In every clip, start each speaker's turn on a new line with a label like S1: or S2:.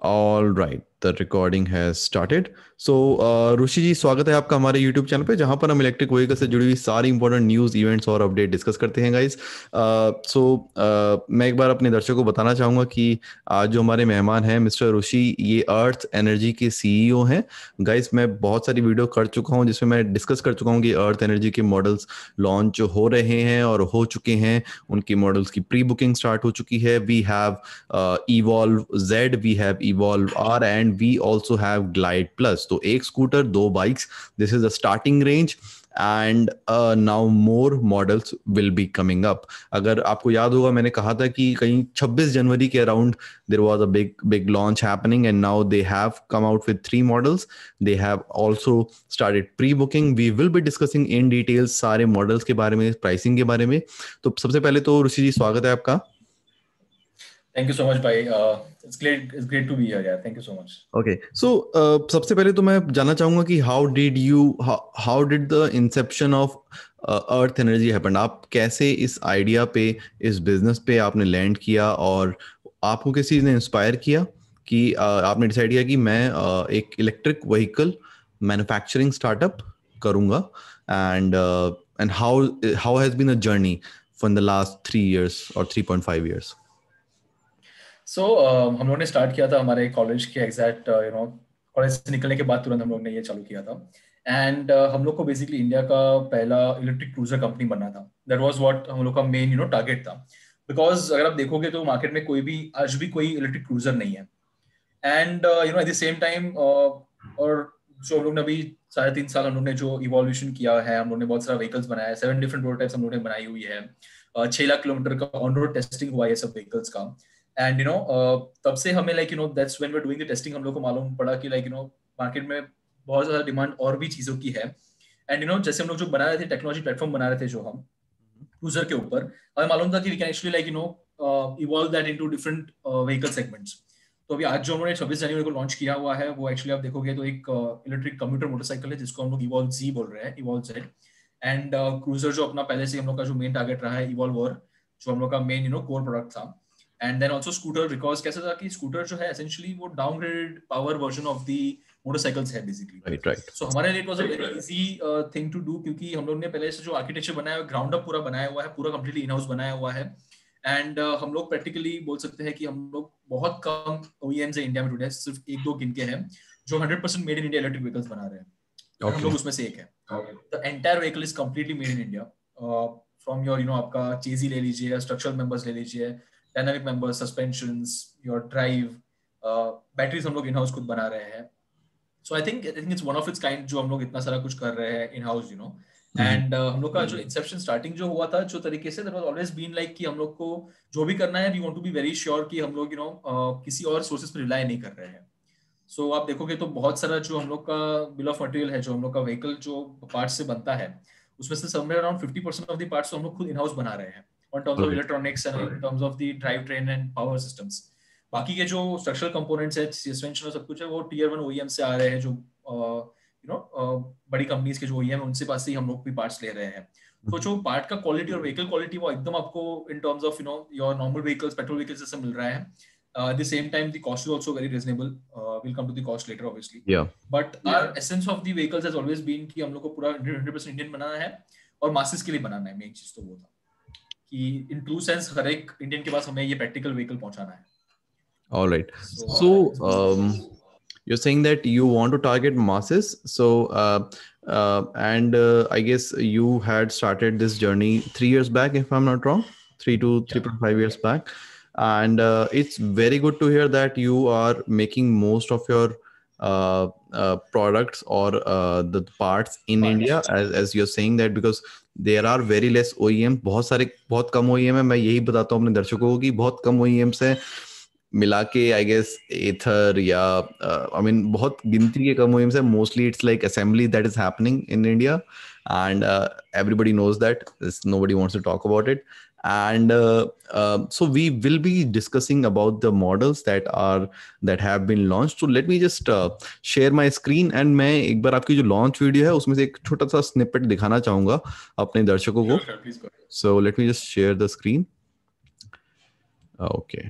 S1: All right, the recording has started. So Rishi ji, स्वागत है आपका हमारे यूट्यूब चैनल पे, जहां पर हम इलेक्ट्रिक व्हीकल से जुड़ी हुई सारी इंपॉर्टेंट न्यूज़, इवेंट्स और अपडेट डिस्कस करते हैं गाइस। मैं एक बार अपने दर्शकों को बताना चाहूँगा कि आज जो हमारे मेहमान हैं मिस्टर ऋषि, ये अर्थ एनर्जी के सीईओ हैं। गाइस, मैं बहुत सारी वीडियो कर चुका हूँ जिसमें मैं डिस्कस कर चुका हूँ कि अर्थ एनर्जी के मॉडल्स लॉन्च हो रहे हैं और हो चुके हैं। उनकी मॉडल्स की प्री बुकिंग स्टार्ट हो चुकी है। We have Evolve Z, we have Evolve R, and we also have Glide Plus. तो एक स्कूटर, दो bikes, this is the starting range and now more models will be coming up. अगर आपको याद होगा, मैंने कहा था कि कहीं 26 जनवरी के around there was a big launch happening, and now they have come out with 3 models. They have also started pre booking. We will be discussing in details सारे मॉडल्स के बारे में, प्राइसिंग के बारे में। तो सबसे पहले तो ऋषि जी, स्वागत है आपका।
S2: Thank you so much, bhai. It's great to be here. Yeah, thank you so much.
S1: Okay, so सबसे पहले तो मैं जानना चाहूंगा कि how did the inception of Earth Energy happen. आप कैसे इस आइडिया पे, इस बिजनेस पे आपने लैंड किया, और आपको किस चीज़ ने इंस्पायर किया कि आपने डिसाइड किया कि मैं एक इलेक्ट्रिक व्हीकल मैन्युफैक्चरिंग स्टार्टअप करूंगा। And how how has been a journey for the last 3 years और 3.5 years?
S2: So हम लोगों ने स्टार्ट किया था हमारे कॉलेज के एग्जैक्ट कॉलेज से निकलने के बाद तुरंत हम लोग ने ये चालू किया था। एंड हम लोग को बेसिकली इंडिया का पहला इलेक्ट्रिक क्रूजर कंपनी बनना था। दैट वाज व्हाट हम लोग का मेन टारगेट था। बिकॉज अगर आप देखोगे तो मार्केट में कोई भी आज भी कोई इलेक्ट्रिक क्रूजर नहीं है। And at the same time और जो हम लोग ने अभी 3.5 साल हम लोग ने जो इवोल्यूशन किया है, हम लोग ने बहुत सारा व्हीकल्स बनाया है। 7 डिफरेंट प्रोटोटाइप्स हम लोग ने बनाई हुई है। 6 लाख किलोमीटर का ऑन रोड टेस्टिंग हुआ है सब व्हीकल्स का। एंड तब से हमें that's when we are doing the testing, हम लोग को मालूम पड़ा कि मार्केट में बहुत ज्यादा डिमांड और भी चीजों की है। एंड जैसे हम लोग जो बना रहे थे, टेक्नोलॉजी प्लेटफॉर्म बना रहे थे जो हम क्रूजर के ऊपर, हमें मालूम था कि we can actually evolve that into different vehicle segments. तो अभी आज जो हमने 26 जनवरी को लॉन्च किया हुआ है, वो एक्चुअली आप देखोगे तो एक इलेक्ट्रिक कम्यूटर मोटरसाइकिल है जिसको हम लोग इवॉल्व जी बोल रहे हैं, इवॉल्व जेड। एंड क्रूजर जो अपना पहले से हम लोग का जो मेन टारगेट रहा है, इवॉल्व और जो हम लोग का मेन कोर प्रोडक्ट था। And then also scooter, because कैसा था कि स्कूटर जो है एसेंशियली वो downgraded power version of the motorcycles है बेसिकली।
S1: Right, right.
S2: सो हमारे लिए it was a very easy thing to do, क्योंकि हम लोग ने पहले से जो आर्किटेक्चर बनाया है, ग्राउंड अप पूरा बनाया हुआ है, पूरा कंप्लीटली इन हाउस बनाया हुआ है। एंड हम लोग प्रैक्टिकली बोल सकते हैं कि हम लोग बहुत कम ओईएम्स है इंडिया में टुडे, सिर्फ एक दो गिन के हैं जो 100% made in India electric vehicles बना रहे हैं। और हम
S1: ओके।
S2: लोग उसमें से एक है। The entire vehicle is completely made in India. From your आपका चेजी ले लीजिए, स्ट्रक्चरल मेंबर्स ले लीजिए, dynamic members, suspensions, your drive, batteries हम लोग इन हाउस खुद बना रहे हैं। So I think it's one of its kind जो हम लोग इतना सारा कुछ कर रहे हैं इन हाउस। एंड हम लोग का जो इंसेप्शन स्टार्टिंग जो हुआ था, जो तरीके से that was always been like कि हम लोग को जो भी करना है, we want to be very sure कि हम लोग किसी और सोर्सेज पर रिलाई नहीं कर रहे हैं। सो आप देखोगे तो बहुत सारा जो हम लोग का बिल ऑफ मटेरियल है, जो हम लोग का व्हीकल जो पार्ट्स से बनता है, उसमें से somewhere around 50% of the parts हम लोग खुद इन हाउस बना रहे हैं, on terms of
S1: right.
S2: Electronics and in terms of the drive train and power systems. बाकी के जो स्ट्रक्चरल कंपोनेंट्स है, सस्पेंशन और सब कुछ है, वो टियर 1 ओईएम से आ रहे हैं, जो बड़ी कंपनीज के जो ओईएम है उनसे पास से ही हम लोग भी पार्ट्स ले रहे हैं। तो जो पार्ट का क्वालिटी और व्हीकल क्वालिटी वो एकदम आपको इन terms of your normal vehicles, petrol vehicles जैसे मिल रहा है। At the same time, the cost is also very reasonable. We'll come to the cost later, obviously.
S1: या
S2: But our essence of the vehicles has always been कि हम लोग को पूरा 100% Indian बनाना है और मासेस के लिए बनाना है। मेन चीज तो वो था कि इन ट्रू सेंस हर एक इंडियन के पास हमें ये प्रैक्टिकल व्हीकल पहुंचाना है।
S1: all right.
S2: So
S1: So
S2: it's been
S1: you're saying that you want to target masses. So and I guess you had started this journey 3 years back, if I'm not wrong, three to
S2: yeah.
S1: 3.5 years back. And it's very good to hear that you are making most of your products or the parts in India,
S2: Parts.
S1: as you're saying that, because there are very less OEM, बहुत कम OEM है। मैं यही बताता हूँ अपने दर्शकों को कि बहुत कम OEMs है मिला के, आई गेस एथर या आई मीन बहुत गिनती के कम OEMs है। Mostly it's like assembly that is happening in India, and everybody knows that. Nobody wants to talk about it. And so we will be discussing about the models that have been launched. So let me just share my screen, and मैं एक बार आपकी जो launch video है उसमें से एक छोटा सा स्निपेट दिखाना चाहूंगा अपने दर्शकों को।
S2: Sure, please go ahead.
S1: So let me just share the screen. Okay.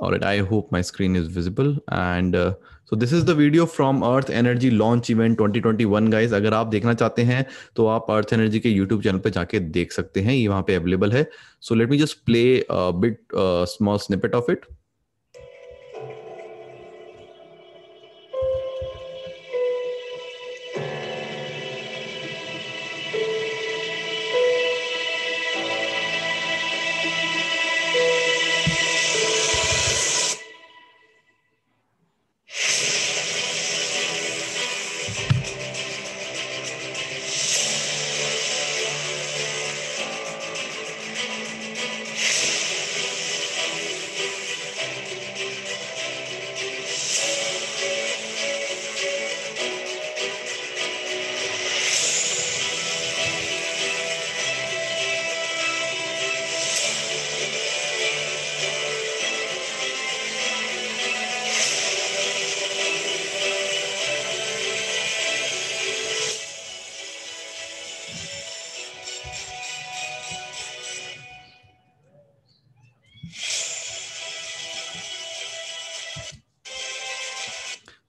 S1: All right, I hope my screen is visible. And so this is the video from Earth Energy Launch Event 2021 guys. अगर आप देखना चाहते हैं तो आप Earth Energy के YouTube channel पे जाके देख सकते हैं, ये वहाँ पे अवेलेबल है. So let me just play a bit small snippet of it.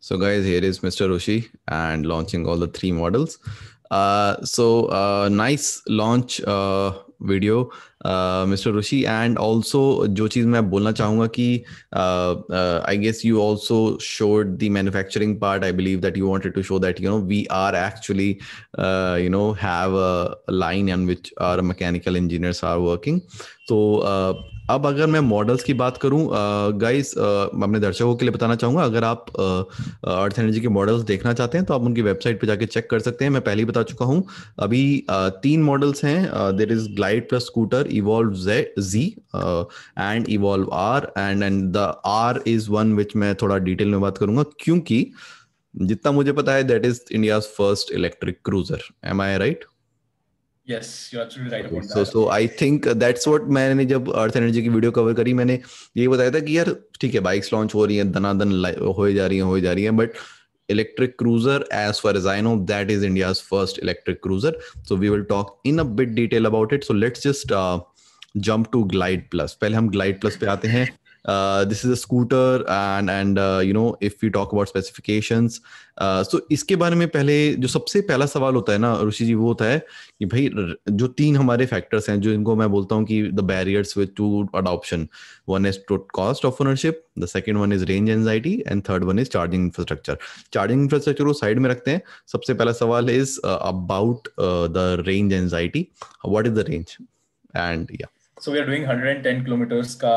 S1: So guys, here is Mr. Roshi and launching all the 3 models. Nice launch video, Mr. Roshi. And also जो चीज़ मैं बोलना चाहूँगा कि I guess you also showed the manufacturing part. I believe that you wanted to show that, you know, we are actually, have a line in which our mechanical engineers are working. So अब अगर मैं models की बात करूं guys, मैं अपने दर्शकों के लिए बताना चाहूँगा, अगर आप अर्थ एनर्जी के मॉडल्स देखना चाहते हैं तो आप उनकी वेबसाइट पे जाके चेक कर सकते हैं. मैं पहले ही बता चुका हूं, अभी 3 मॉडल्स हैं. There is Glide plus scooter, Evolve ji and Evolve R, and the R is one which मैं थोड़ा डिटेल में बात करूंगा, क्योंकि जितना मुझे पता है that is India's first electric cruiser. Am I right?
S2: Yes, you're absolutely right about
S1: so
S2: that.
S1: so I think that's what मैंने जब अर्थ एनर्जी की वीडियो कवर करी, मैंने ये बताया था कि यार ठीक है, बाइक्स लॉन्च हो रही हैं, दनादन हो जा रही हैं, but electric cruiser, as far as I know, that is India's first electric cruiser. So we will talk in a bit detail about it. So let's just jump to Glide Plus. पहले हम Glide Plus पे आते हैं. This is a scooter, and if we talk about specifications, so इसके बारे में पहले जो सबसे पहला सवाल होता है ना ऋषि जी, वो होता है कि भाई जो 3 हमारे फैक्टर्स हैं, जो इनको मैं बोलता हूँ कि the barriers with two adoption. One is cost of ownership, the second one is range anxiety, and third one is charging infrastructure. Charging infrastructure को साइड में रखते हैं. सबसे पहला सवाल is about the range anxiety. What is the range? And या
S2: So we are doing 110 kilometers का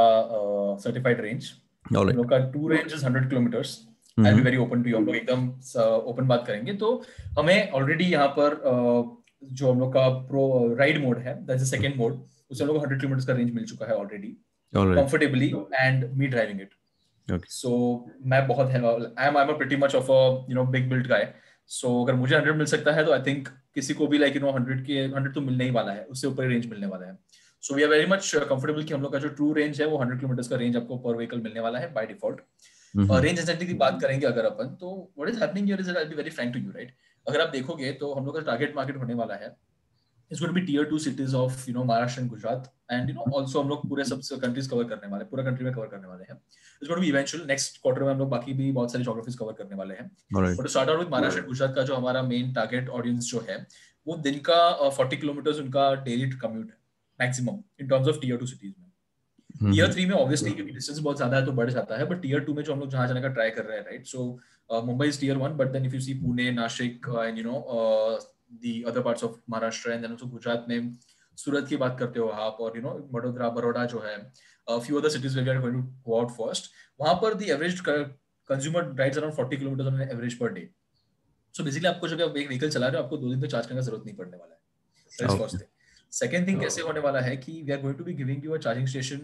S2: certified range.
S1: All right.
S2: हम लोग का true range is 100 kilometers. I'll be very open to you. हम लोग एकदम open बात करेंगे. तो हमें already यहाँ पर जो हम लोग का pro ride mode है, that's the second mode. उससे हम लोग को 100 kilometers का range मिल चुका है already.
S1: All right.
S2: Comfortably and me driving it.
S1: Okay.
S2: So मैं बहुत I'm a pretty much of a big build guy. So अगर मुझे 100 मिल सकता है तो I think किसी को भी 100 तो मिलने ही वाला है, उससे ऊपर रेंज मिलने वाला है. So we are very much comfortable कि हम लोग का जो true range है वो 100 kilometers का range आपको per vehicle मिलने वाला है by default. Range anxiety की बात करेंगे अगर अपन, तो what is happening here is that I'll be very frank to you, right? अगर आप देखोगे तो हम लोग का target market होने वाला है, it's going to be tier 2 cities of Maharashtra and Gujarat, and also हम लोग पूरे सब countries cover करने वाले, पूरा country में cover करने वाले हैं. It's going to be eventual next quarter में हम लोग बाकी भी बहुत सारी geographies cover करने वाले हैं. But to start out with Maharashtra and Gujarat का जो हमारा main target audience जो है, वो दिन का 40 kilometers उनका daily commute है maximum in terms of tier 2 cities में. Tier 3 में obviously क्योंकि distance बहुत ज्यादा है तो बढ़ जाता है, but tier 2 में जो हम लोग जहाँ जाने का try कर रहे हैं, right? So Mumbai is tier 1, but then if you see Pune, Nashik, and the other parts of Maharashtra, and then also Gujarat में सूरत की बात करते हो आप, और Vadodara, Baroda जो है, a few other cities where we are going to go out first, वहाँ पर the average consumer rides around 40 kilometers on an average per day. So basically आपको जब आप एक vehicle चला रहे हो, आपको 2 दिन तक चार्ज करने की जरूरत नहीं पड़ने वाला है. That's first thing. Second thing कैसे होने वाला है कि we are going to be giving you a charging station,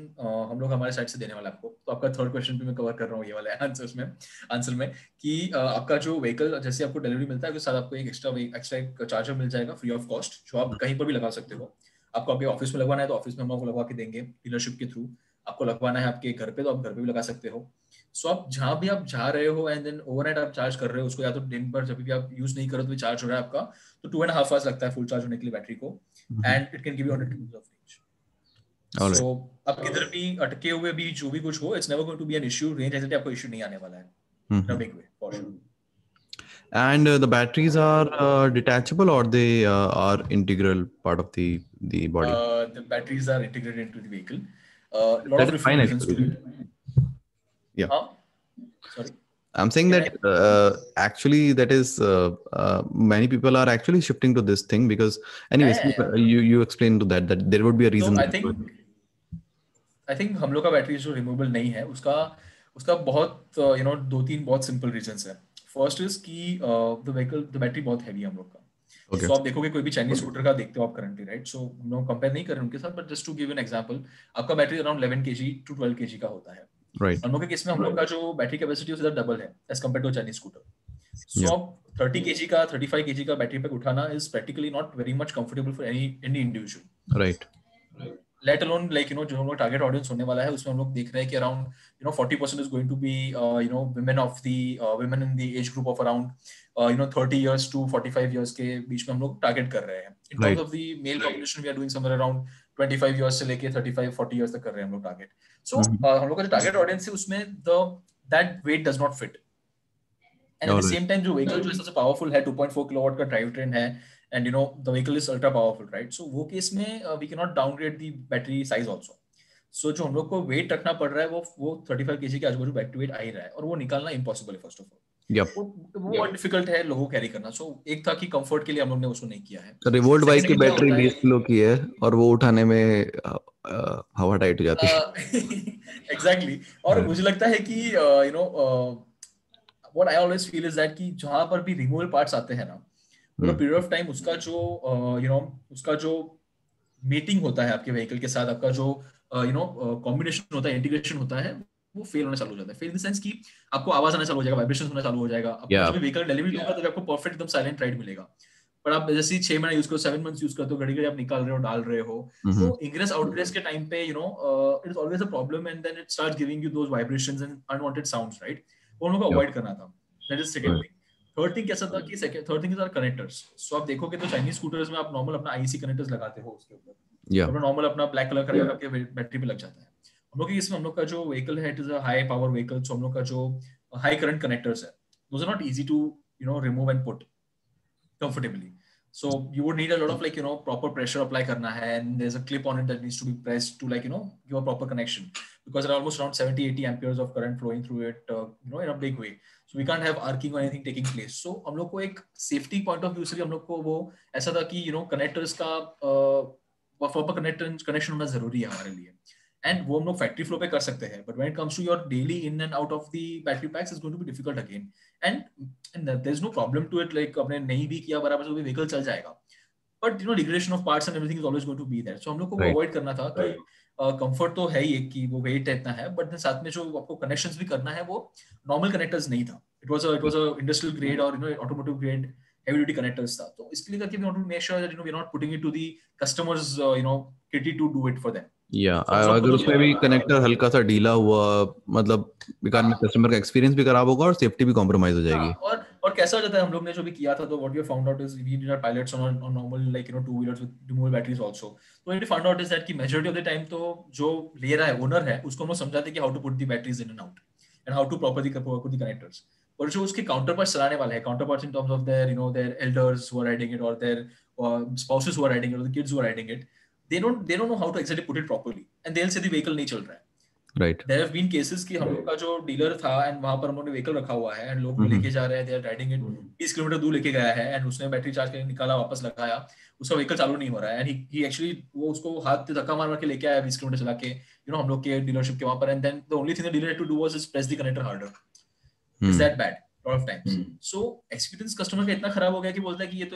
S2: हम लोग हमारे साइड से देने वाला है आपको. तो आपका थर्ड क्वेश्चन भी मैं कवर कर रहा हूँ ये वाला आंसर में कि आपका जो व्हीकल जैसे आपको डिलीवरी मिलता है, उसके साथ आपको एक एक्स्ट्रा चार्जर मिल जाएगा फ्री ऑफ कॉस्ट, जो आप कहीं पर भी लगा सकते हो. आपको आपके ऑफिस में लगवाना है तो ऑफिस में हम आपको लगवा के देंगे डीलरशिप के थ्रू. आपको लगवाना है आपके घर पे तो आप घर पे भी लगा सकते हो. सो आप जहाँ भी आप जा रहे हो एंड देन ओवरनाइट आप चार्ज कर रहे हो उसको, या तो दिन भर जब भी आप यूज नहीं करो तो चार्ज हो रहा है आपका, तो 2.5 hours लगता है फुल चार्ज होने के लिए बैटरी को, and it can give you 100 kilometers of range.
S1: All right.
S2: So अब किधर भी अटके हुए भी जो भी कुछ हो, it's never going to be an issue. Range anxiety आपको इशू नहीं आने वाला है in a big way for sure.
S1: And the batteries are detachable, or they are integral part of the body?
S2: The batteries are integrated into the vehicle. Lot
S1: That
S2: of
S1: is
S2: different
S1: fine
S2: reasons to
S1: actually.
S2: it.
S1: Yeah.
S2: Sorry.
S1: I'm saying
S2: Can
S1: that actually that is many people are actually shifting to this thing because anyways
S2: Yeah.
S1: you explain to that there would be a
S2: So
S1: reason.
S2: I think हम लोग का battery जो removable नहीं है, उसका उसका बहुत दो तीन बहुत सिंपल रीजंस है. फर्स्ट इज कि द बैटरी बहुत हैवी है हम लोग का.
S1: Okay.
S2: सो आप देखोगे कोई भी चाइनीज स्कूटर का देखते हो आप करंटली, राइट? सो हम लोग कंपेयर नहीं कर रहे हैं उनके साथ, but just to give an example, आपका battery around 11 kg to 12 kg का होता है.
S1: Right.
S2: हम लोग के केस में हम लोग का जो बैटरी कैपेसिटी उससे डबल है as compared to Chinese scooter. So
S1: Yeah.
S2: आप 30 kg का 35 kg का बैटरी पैक उठाना is practically not very much comfortable for any individual.
S1: Right.
S2: Let alone like जो हम लोग टारगेट ऑडियंस होने वाला है, उसमें हम लोग देख रहे हैं कि around 40% is going to be women of the women in the age group of around 30 years to 45 years के बीच में हम लोग टारगेट कर रहे हैं. In terms
S1: Right.
S2: Of the male population we are doing somewhere around 25 years से लेके 35-40 इयर्स तक कर रहे हैं हम लोग टारगेट. सो हम लोग का जो टारगेट ऑडियंस है उसमें that weight does not fit. And at the same time जो व्हीकल जो सबसे पावरफुल है, 2.4 किलोवाट का ड्राइव ट्रेन है, and the vehicle is ultra powerful, right? So वो केस में we cannot downgrade the battery size also. So जो हम लोग को वेट रखना पड़ रहा है वो 35 kg के आजू बाजू बैक टू वेट आ ही रहा है, और वो निकालना इम्पॉसिबल है फर्स्ट ऑफ ऑल.
S1: Yep.
S2: वो बहुत डिफिकल्ट है लोगों को कैरी करना. सो एक था कि कंफर्ट के लिए हम लोग ने उसको नहीं किया है.
S1: रिवोल्ट बाइक की
S2: Second क्या
S1: बैटरी
S2: होता
S1: 20 किलो की है और वो उठाने में हवा टाइट हो जाती है.
S2: एग्जैक्टली. और मुझे लगता है कि what I always feel is that कि जहां पर भी रिमूवल पार्ट्स आते हैं ना, पूरा पीरियड ऑफ टाइम उसका जो उसका जो मीटिंग होता है आपके व्हीकल के साथ, आपका जो कॉम्बिनेशन होता है, इंटीग्रेशन होता है, वो फेल होना चालू हो जाता है. फेल इन द सेंस कि आपको आवाज आना चालू हो जाएगा, वाइब्रेशन होना चालू हो जाएगा. आपको जब भी व्हीकल डिलीवरी होगा तब आपको परफेक्ट एकदम साइलेंट राइड मिलेगा. पर आप जैसे 6 महीना यूज करो, 7 मंथ्स यूज करते हो, घड़ी घड़ी आप निकाल रहे हो, डाल रहे हो, तो इंग्रेस आउटग्रेस के टाइम पे it is always a problem, and then it starts giving you those vibrations and unwanted sounds, right? वो हम लोग को अवॉइड करना था. That is second thing. Third thing कैसा था कि third thing is our connectors. So आप देखोगे तो चाइनीज स्कूटर्स में आप नॉर्मल अपना आईसी कनेक्टर्स लगाते हो उसके ऊपर, अपना नॉर्मल अपना ब्लैक कलर कनेक्टर आपके बैटरी पे लग जाता है. हम लोग इसमें हम लोग का जो व्हीकल है, it is a high power vehicle, so हम लोग का जो हाई करंट कनेक्टर्स है, those are not easy to remove and put comfortably. So you would need a lot of proper pressure apply karna hai, and there's a clip on it that needs to be pressed to give a proper connection, because there are almost around 70-80 amperes of current flowing through it in a big way. So we can't have arcing or anything taking place. So हम लोग को एक safety point of view से हम लोग को वो ऐसा था कि connectors का proper connection होना जरूरी है हमारे लिए. And वो हम लोग फैक्ट्री फ्लो पे कर सकते हैं, but when it comes to your daily in and out of the battery packs, it's going to be difficult again. And there's no problem to it, like आपने नहीं भी किया बराबर से वो व्हीकल चल जाएगा, but degradation of parts and everything is always going to be there. So हम लोग को वो अवॉइड करना था कि कंफर्ट तो है ही एक कि वो वेट इतना है, बट साथ में जो आपको कनेक्शंस भी करना है वो नॉर्मल कनेक्टर्स नहीं था. It was a industrial grade और automotive grade heavy duty connectors था. तो इसके लिए करके we want to make sure that we are not putting it to the customers kitty to do it for them.
S1: अगर उसमें भी कनेक्टर हल्का सा ढीला हुआ, मतलब बेकार में कस्टमर का एक्सपीरियंस भी खराब होगा और सेफ्टी भी कॉम्प्रोमाइज हो जाएगी.
S2: और कैसा हो जाता है, हम लोग ने जो भी किया था, तो what we found out is we did our pilots on normal two wheelers with removable batteries also. तो we found out is that कि मेजॉरिटी ऑफ द टाइम तो जो ले रहा है ओनर है, उसको हम लोग समझाते हैं कि how to put the batteries in and out and how to properly put the connectors. और जो उसके काउंटर पार्ट्स चलाने वाले हैं, counterparts in terms of their elders who are riding it, और their spouses who are riding it, और the kids who are riding it, they don't know how to exactly put it properly, and they'll say the vehicle नहीं चल रहा है.
S1: Right.
S2: There have been cases कि हम लोग का जो डीलर था एंड वहां पर हम लोग ने व्हीकल रखा हुआ है एंड लोग लेके जा रहे हैं, they are riding it 20 kilometre दूर लेके गया है, एंड उसने बैटरी चार्ज करके निकाला, वापस लगाया, उसका व्हीकल चालू नहीं हो रहा है, एंड he actually वो उसको हाथ धक्का मार के लेके आया 20 किलोमीटर चला के हम लोग के डीलरशिप के वहां पर, and then the only thing the dealer had to do was press the connector harder. Is that bad? lot of times. So experience customer का इतना खराब हो गया कि बोलता है कि ये तो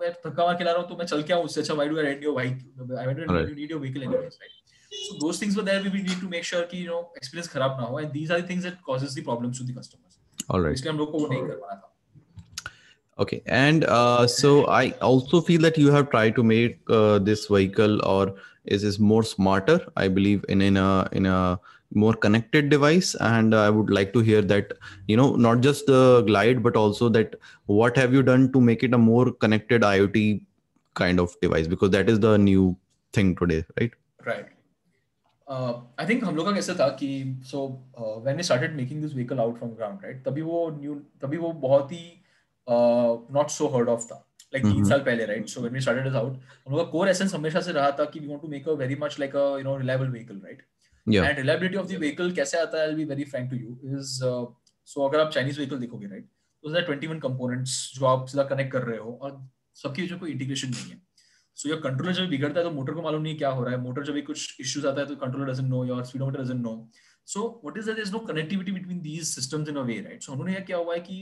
S2: मैं धक्का मार के ला रहा हूँ तो मैं चल क्या हूँ उससे अच्छा, why do I rent your bike? I don't you need your vehicle anyways, right? So those things were there. We need to make sure कि experience खराब ना हो, and these are the things that causes the problems to the customers.
S1: All right.
S2: इसलिए हम लोग को वो नहीं करवाना था.
S1: Okay, and so I also feel that you have tried to make this vehicle, or is more smarter, I believe, in a more connected device, and I would like to hear that, not just the Glide, but also that what have you done to make it a more connected IoT kind of device, because that is the new thing today, right?
S2: Right. I think हम लोग का कैसे था कि so when we started making this vehicle out from ground, right, तभी वो बहुत ही नॉट सो हर्ड ऑफ था, लाइक 3 साल पहले, right. So when we started this out, हम लोग का कोर एसेंस हमेशा से रहा था कि we want to make a very much like a reliable vehicle, right.
S1: या
S2: end reliability of the vehicle कैसे आता है, I will be very frank to you, is so अगर आप चाइनीज व्हीकल देखोगे, राइट, तो उसमें 21 कंपोनेंट्स जो आप सीधा कनेक्ट कर रहे हो और सबकी जो कोई इंटीग्रेशन नहीं है. सो योर कंट्रोलर जब बिगड़ता है तो मोटर को मालूम नहीं क्या हो रहा है, मोटर जब भी कुछ इश्यूज आता है तो controller doesn't know, your speedometer doesn't know. So what is that, there is no connectivity between these systems in a way, right. So उन्होंने क्या हुआ है कि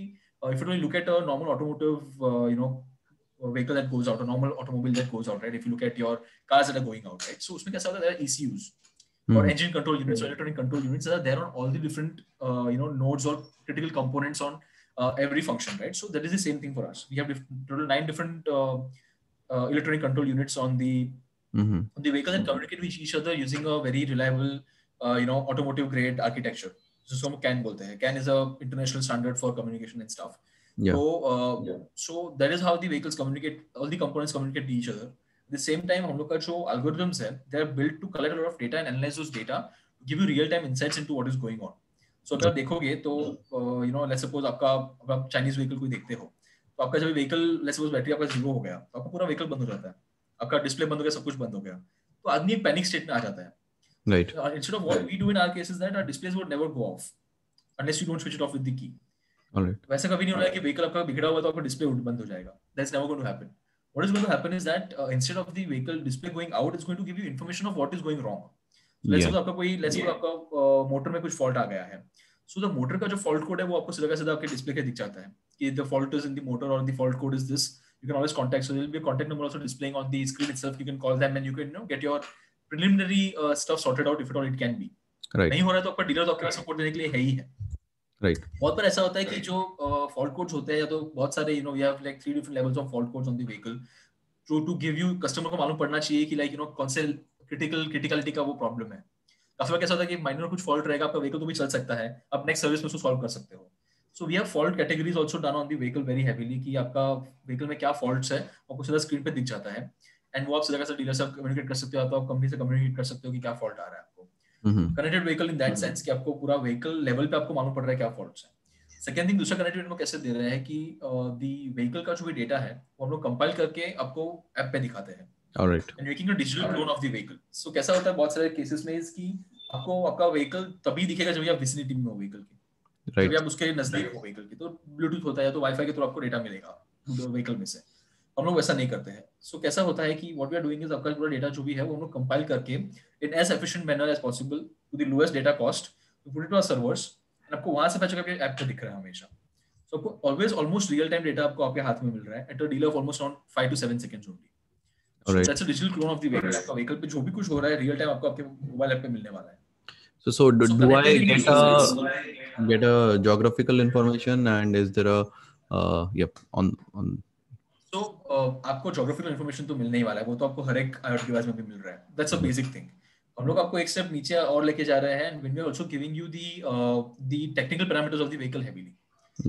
S2: if you look at a normal automotive vehicle that goes out, a normal automobile that goes out, right, if you look at your cars that are going out, right, so उसमें कैसा होता है, there are ECUs or engine control units or electronic control units that are there on all the different nodes or critical components on every function, right. So that is the same thing for us. We have total 9 different electronic control units on the vehicle that communicate with each other using a very reliable automotive grade architecture, जिसको हम CAN बोलते हैं. CAN is a international standard for communication and stuff.
S1: या
S2: So that is how the vehicles communicate, all the components communicate to each other. At the same time, हम लोग का जो algorithms है, they are built to collect a lot of data and analyze those data to give you real time insights into what is going on. So अगर आप देखोगे तो let's suppose आप चाइनीज व्हीकल कोई देखते हो, तो आपका जब व्हीकल लेट्स सपोज बैटरी आपका 0 हो गया तो आपका पूरा व्हीकल बंद हो जाता है, आपका डिस्प्ले बंद हो गया, सब कुछ बंद हो गया, तो आदमी एक पैनिक स्टेट में आ जाता है.
S1: Right
S2: Instead of what we do in our case is that our displays would never go off unless you don't switch it off with the key.
S1: Alright
S2: वैसा कभी नहीं होना है कि व्हीकल आपका बिगड़ा हुआ तो आपका डिस्प्ले बंद हो जाएगा. That's never going to happen. What is going to happen is that instead of the vehicle display going out, it's going to give you information of what is going wrong. So let's
S1: या
S2: suppose आपका motor में कुछ fault आ गया है. So the motor का जो fault code है वो आपको सीधा सीधा आपके डिस्प्ले पे दिख जाता है कि the fault is in the motor or the fault code is this. You can always contact. So there will be a contact number also displaying on the screen itself. You can call them and you can get your preliminary stuff sorted out if at all it can be.
S1: Right
S2: नहीं हो रहा है तो आपका dealer तो आपके पास support देने के लिए है ही है.
S1: राइट
S2: बहुत बार ऐसा होता है कि जो फॉल्ट कोड्स होते हैं या तो बहुत सारे we have like 3 different levels of fault codes on the vehicle, जो टू गिव यू कस्टमर को मालूम पड़ना चाहिए कि लाइक कौन से क्रिटिकलिटी का वो प्रॉब्लम है. काफी बार कैसा होता है कि माइनर कुछ फॉल्ट रहेगा, आपका व्हीकल तो भी चल सकता है, आप नेक्स्ट सर्विस में उसको सॉल्व कर सकते हो. So we have fault categories also done on the vehicle very heavily कि आपका व्हीकल में क्या फॉल्ट्स है आपको सीधा स्क्रीन पे दिख जाता है एंड वो आप सीधा डीलर से कम्युनिकेट कर सकते हो, तो आप कंपनी से कम्युनिकेट कर सकते हो कि क्या फॉल्ट आ रहा है आपको. Connected vehicle in that sense कि आपको पूरा व्हीकल लेवल पे आपको मालूम पड़ रहा है क्या फॉल्ट्स है. सेकेंड थिंग, दूसरा कनेक्टिविटी में कैसे दे रहे हैं कि दी व्हीकल का जो भी डेटा है वो हम लोग कंपाइल करके आपको ऐप पे दिखाते हैं
S1: all right
S2: and making a digital clone of the vehicle. So कैसा होता है बहुत सारे केसेस में इसकी आपको आपका व्हीकल तभी दिखेगा जब आप विसिनिटी में हो व्हीकल की, जब
S1: राइट
S2: आप उसके नजदीक हो व्हीकल की, तो ब्लूटूथ होता है या तो वाईफाई के थ्रू आपको डेटा मिलेगा व्हीकल में से. हम लोग वैसा नहीं करते हैं. सो कैसा होता है कि what we are doing is आपका पूरा डेटा जो भी है वो हम लोग कंपाइल करके in as efficient manner as possible to the lowest data cost to put it on servers and आपको वहां से फैच करके ऐप पे दिख रहा है हमेशा. So आपको always almost real time data आपको आपके हाथ में मिल रहा है at a delay of almost around 5 to 7 seconds only. So
S1: alright
S2: that's a digital clone of the vehicle. आपका vehicle पे जो भी कुछ हो रहा है real time आपको आपके मोबाइल ऐप पे मिलने वाला है.
S1: so
S2: So
S1: do I
S2: connectivity
S1: get
S2: is
S1: a geographical information and is there a yep on
S2: so आपको geographical information तो मिलने ही वाला है, वो तो आपको हर एक IoT डिवाइस में भी मिल रहा है. That's a basic thing. हम लोग आपको एक स्टेप नीचे और लेके जा रहे हैं and when we are also giving you the technical parameters of the vehicle heavily.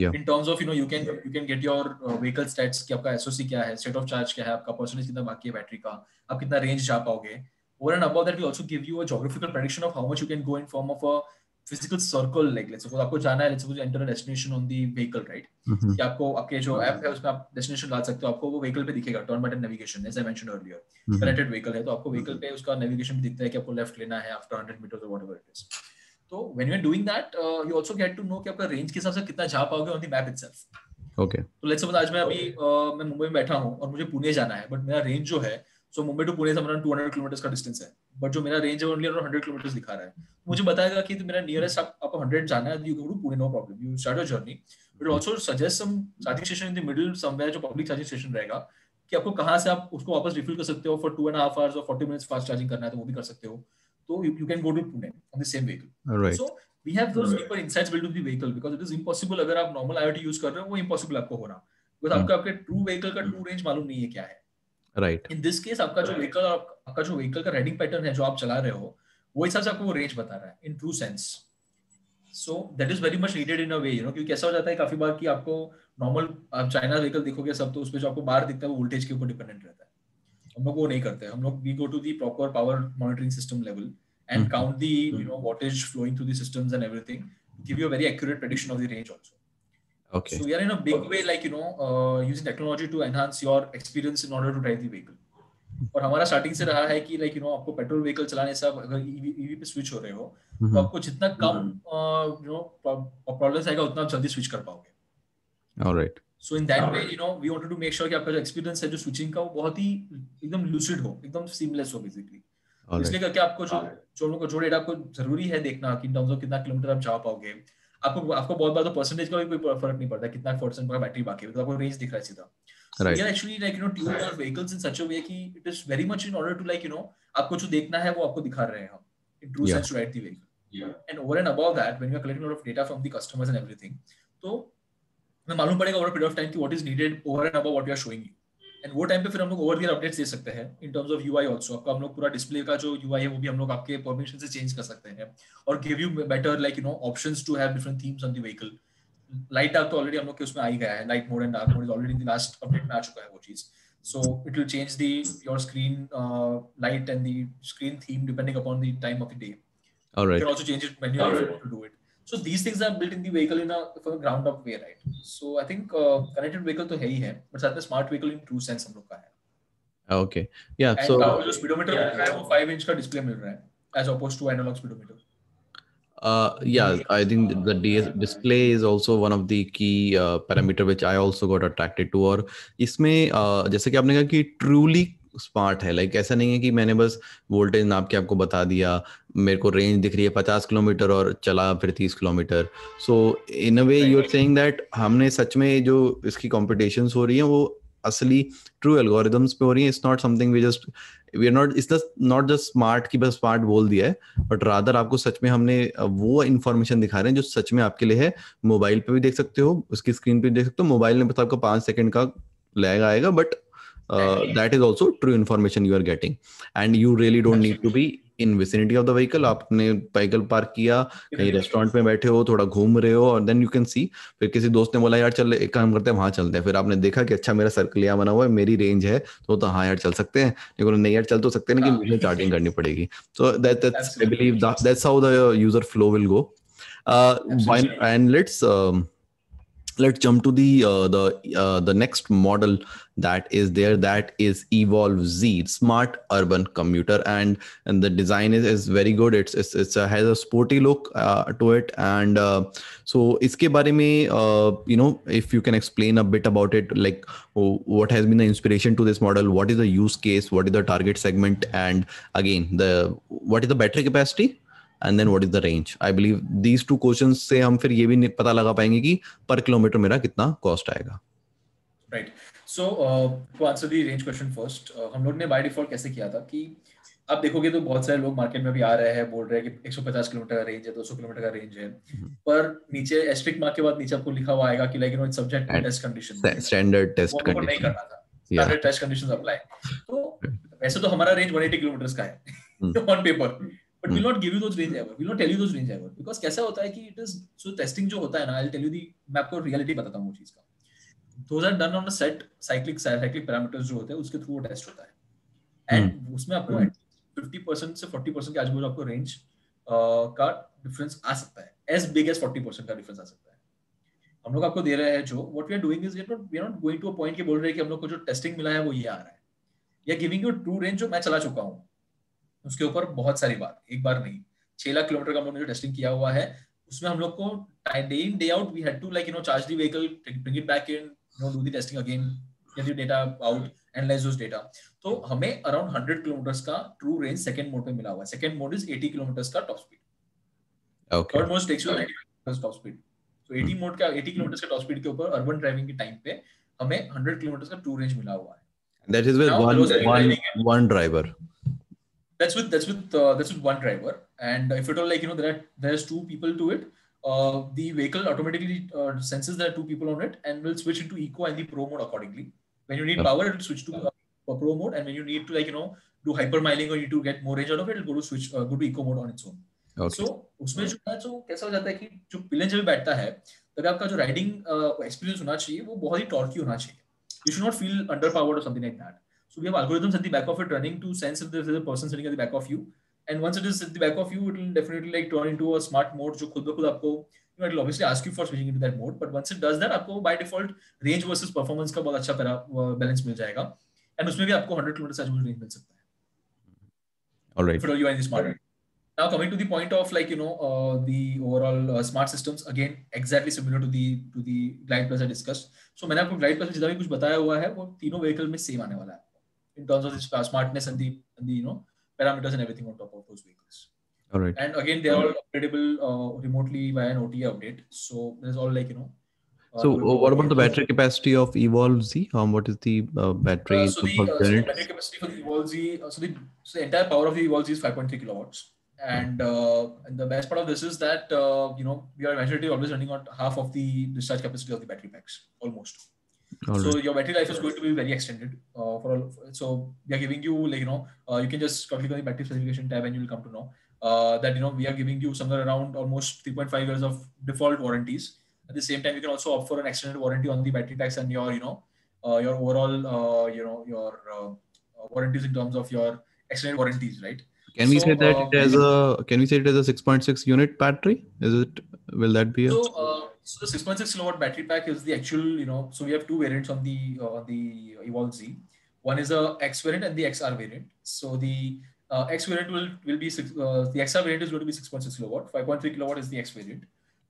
S1: yeah
S2: In terms of you can get your vehicle stats कि आपका SOC क्या है, state of charge क्या है, आपका परसेंटेज कितना बाकी है बैटरी का, आप कितना रेंज जा पाओगे. Over and above that, we also give you a geographical prediction of how much you can go in form of a physical circle. Like let's suppose आपको जाना है, let's suppose you enter a destination on the vehicle, right? कि आपको आपके जो app है उसमें आप डेस्टिनेशन डाल सकते हो, आपको वो व्हीकल पे दिखेगा turn by turn navigation, as I mentioned earlier. Connected vehicle है तो आपको व्हीकल पे उसका नेविगेशन भी दिखता है कि आपको लेफ्ट लेना है आफ्टर 100 मीटर्स और व्हाटएवर इट इज. तो when you are doing that you also get to know कि आपका रेंज के हिसाब से कितना जा पाओगे on the map itself.
S1: okay
S2: तो लेट्स सपोज आज मैं अभी मैं मुंबई में बैठा हूं और मुझे पुणे जाना है, बट मेरा रेंज जो है so Mumbai to Pune around 200 kilometer का डिस्टेंस है, बट जो मेरा रेंज है ओनली अराउंड 100 किलोमीटर दिखा रहा है. मुझे बताएगा कि मेरा नियरेस्ट आपको 100 जाना है, you go to Pune, no problem, you start your journey. But also suggest some charging station in the middle somewhere जो पब्लिक चार्जिंग स्टेशन रहेगा कि आपको कहां से आप उसको वापस रिफिल कर सकते हो फॉर 2.5 आवर्स और 40 मिनट्स फास्ट चार्जिंग करना है तो वो भी कर सकते हो. तो you can go to Pune on the same vehicle.
S1: all right
S2: so we have those deeper insights built into the vehicle because it is impossible अगर आप normal IoT यूज कर रहे हो वो impossible आपको होना because आपका आपके ट्रू व्हीकल का ट्रू रेंज मालूम नहीं है क्या है.
S1: right
S2: इन दिस केस आपका जो व्हीकल का राइडिंग पैटर्न है जो आप चला रहे हो वो हिसाब से आपको वो रेंज बता रहा है in true sense. So that is very much needed in a way क्योंकि ऐसा हो जाता है काफी बार कि आपको नॉर्मल आप चाइना व्हीकल देखोगे सब तो उसमें जो आपको बाहर दिखता है वो वोल्टेज के ऊपर डिपेंडेंट रहता है. हम लोग वो नहीं करते. हम लोग we go to the proper power monitoring system level and count the wattage flowing through the systems and everything, give you a very accurate prediction of the range also.
S1: Okay.
S2: So we are in a big way using technology to enhance your experience in order to drive the vehicle. और हमारा starting से रहा है कि आपको petrol vehicle चलाने से अगर ईवी पे स्विच हो रहे हो तो आपको जितना कम प्रॉब्लम्स आएगा उतना आप जल्दी स्विच कर पाओगे.
S1: Alright.
S2: So in that way we wanted to make sure कि आपका जो एक्सपीरियंस है जो स्विचिंग का वो बहुत ही एकदम लूसिड हो, एकदम सीमलेस हो बेसिकली. इसलिए करके आपको जो डेटा आपको जरूरी है देखना कि इन टर्म्स ऑफ कितना किलोमीटर आप जा पाओगे. आपको बहुत बार तो परसेंटेज का भी कोई फर्क नहीं पड़ता कितना परसेंट का बैटरी बाकी है, तो आपको रेंज दिख रहा है सीधा. So we are actually tune our vehicles in such a way कि it is very much in order to आपको जो देखना है वो आपको दिखा रहे हैं हम in true sense to ride the vehicle. And over and above that, when you are collecting a lot of data from the customers and everything, तो हमें मालूम पड़ेगा over a period of time कि what is needed over and above what we are showing you. And वो time पे फिर हम लोग over the air updates दे सकते हैं in terms of UI also. आपका हम लोग पूरा डिस्प्ले का जो UI है वो भी हम लोग आपके परमिशन से चेंज कर सकते हैं और give you better options to have different themes on the vehicle. Light dark तो ऑलरेडी हम लोग के उसमें आ ही गया है. Light mode and dark mode is already in the last update में आ चुका है वो चीज. So it will change the your screen light and the screen theme depending upon the time of the day.
S1: Alright.
S2: You can also change it manually to do it. So these things are built in the vehicle in a ground up way, right? So I think connected vehicle तो है ही है, but साथ में smart vehicle in true sense हम लोग का है.
S1: Okay. Yeah.
S2: And so जो speedometer है वो 5 इंच का डिस्प्ले मिल रहा है as opposed to analog speedometer.
S1: Yeah, I think the display is also one of the key parameter which I also got attracted to. और इसमें जैसे कि आपने कहा कि truly स्मार्ट है. लाइक ऐसा नहीं है कि मैंने बस वोल्टेज नाप के आपको बता दिया, मेरे को रेंज दिख रही है 50 किलोमीटर और चला फिर 30 kilometre. So in a way you are saying that हमने सच में जो इसकी कॉम्पिटिशन्स हो रही हैं वो असली ट्रू एल्गोरिदम्स पे हो रही है. It's not something we are not, it's not just smart कि बस स्मार्ट बोल दिया है, बट रादर आपको सच में हमने वो इन्फॉर्मेशन दिखा रहे हैं जो सच में आपके लिए है. मोबाइल पे भी देख सकते हो, उसकी स्क्रीन पे भी देख सकते हो. मोबाइल में बस आपको 5 सेकंड का लैग आएगा, but that is also true information you are getting, and you really don't need to be in vicinity of the vehicle. आपने व्हीकल पार्क किया, कहीं रेस्टोरेंट में बैठे हो, थोड़ा घूम रहे हो, और देन यू कैन सी. फिर किसी दोस्त ने बोला यार चल एक काम करते हैं वहां चलते हैं, फिर आपने देखा कि अच्छा मेरा सर्कल यहाँ बना हुआ है, मेरी रेंज है, तो हाँ यार चल सकते हैं. नहीं यार चल तो सकते हैं लेकिन मुझे चार्जिंग करनी पड़ेगी. So that's I believe that's how the user flow will go. And let's jump to the next model that is there, that is Evolve Z, smart urban commuter, and the design is very good. It's has a sporty look to it, and so iske bare mein if you can explain a bit about it, like what has been the inspiration to this model, what is the use case, what is the target segment, and again what is the battery capacity, and then what is the range. I believe these two questions से हम फिर ये भी पता लगा पाएंगे कि पर किलोमीटर मेरा कितना कॉस्ट आएगा.
S2: Right. So to answer the range question first, हम लोग ने by default कैसे किया था कि आप देखोगे तो बहुत सारे लोग मार्केट में भी आ रहे हैं, बोल रहे हैं कि 150 किलोमीटर का रेंज है, 200 किलोमीटर का रेंज है, पर नीचे एस्टेरिस्क मार्क के बाद नीचे आपको लिखा हुआ आएगा कि like it's subject to test condition,
S1: standard test condition
S2: नहीं करना था, स्टैंडर्ड टेस्ट कंडीशंस अप्लाई. तो वैसे तो हमारा रेंज 180 किलोमीटर का है on paper, but we'll not give you those range ever, we'll not tell you those range ever, because कैसा होता है कि it is so testing जो होता है ना, I'll tell you मैं आपको रियलिटी बताता हूँ वो चीज का. Those are done on a set cyclic parameters जो होते हैं उसके थ्रू वो टेस्ट होता है, and उसमें आपको 50% से 40% के आजू-बाजू आपको रेंज का डिफरेंस आ सकता है, as big as 40% का डिफरेंस आ सकता है. हम लोग आपको दे रहे हैं जो what we are doing is we are not going to a point के बोल रहे हैं कि हम लोग को जो टेस्टिंग मिला है वो ये आ रहा है, या गिविंग यू ट्रू रेंज जो मैं चला चुका हूँ उसके ऊपर बहुत सारी बार, एक बार नहीं, 6 लाख किलोमीटर का हम लोग ने जो टेस्टिंग किया हुआ है उसमें हम लोग को day in day out we had to charge the vehicle, bring it back in, do the testing again, get the data out, analyse those data. तो हमें अराउंड 100 किलोमीटर का ट्रू रेंज सेकंड मोड पे मिला हुआ है. Second mode is 80 kilometre का top speed.
S1: Okay.
S2: Third mode takes you 90 kilometre top speed. तो 80 mode का 80 किलोमीटर का टॉप स्पीड के ऊपर अर्बन ड्राइविंग के टाइम पे हमें 100 किलोमीटर का ट्रू रेंज मिला हुआ है.
S1: That is with one driver.
S2: That's with one driver, and if at all there's two people to it, the vehicle automatically senses there are two people on it and will switch into eco and the pro mode accordingly. When you need power, it will switch to pro mode, and when you need to do hypermiling or you need to get more range out of it, it will go to eco mode on its own.
S1: Okay.
S2: So उसमें जो कैसा हो जाता है कि जो pillion जब बैठता है तब आपका जो राइडिंग एक्सपीरियंस होना चाहिए वो बहुत ही टॉर्की होना चाहिए. You should not feel underpowered or something like that. So we have algorithms at the back of it running to sense if there is a person sitting at the back of you, and once it is at the back of you, it will definitely like turn into a smart mode जो खुद ब खुद आपको, you know, it will obviously ask you for switching into that mode, but once it does that, आपको by default range versus performance का बहुत अच्छा balance मिल जाएगा, and उसमें भी आपको 100 किलोमीटर से range मिल सकता है.
S1: All right.
S2: If at all you are in the smart. Now coming to the point of like, you know, the overall smart systems, again exactly similar to the Glide Plus I discussed. So मैंने आपको Glide Plus में जितना भी कुछ बताया हुआ है वो तीनों vehicle में same आने वाला है in terms of the smartness and the you know parameters and everything on top of those vehicles.
S1: All right.
S2: And again they are all upgradable remotely via an OTA update. So there's all like, you know.
S1: So what about the battery capacity of Evolve Z? What is the battery?
S2: So the battery capacity for the Evolve Z, so the entire power of the Evolve Z is 5.3 kilowatts. And the best part of this is that you know, we are majority always running on half of the discharge capacity of the battery packs, almost. So your battery life is going to be very extended. So we are giving you like, you know, you can just click on the battery specification tab and you will come to know that, you know, we are giving you somewhere around almost 3.5 years of default warranties. At the same time, you can also opt for an extended warranty on the battery packs and your, you know, your overall, you know, your warranties in terms of your extended warranties, right?
S1: Can we say that it has a? Can we say it has a 6.6 unit battery? Is it? Will that be a?
S2: So the 6.6 kilowatt battery pack is the actual, you know. So we have two variants on the Evolve Z. One is a X variant and the XR variant. So the X variant will be the XR variant is going to be 6.6 kilowatt. 5.3 kilowatt is the X variant.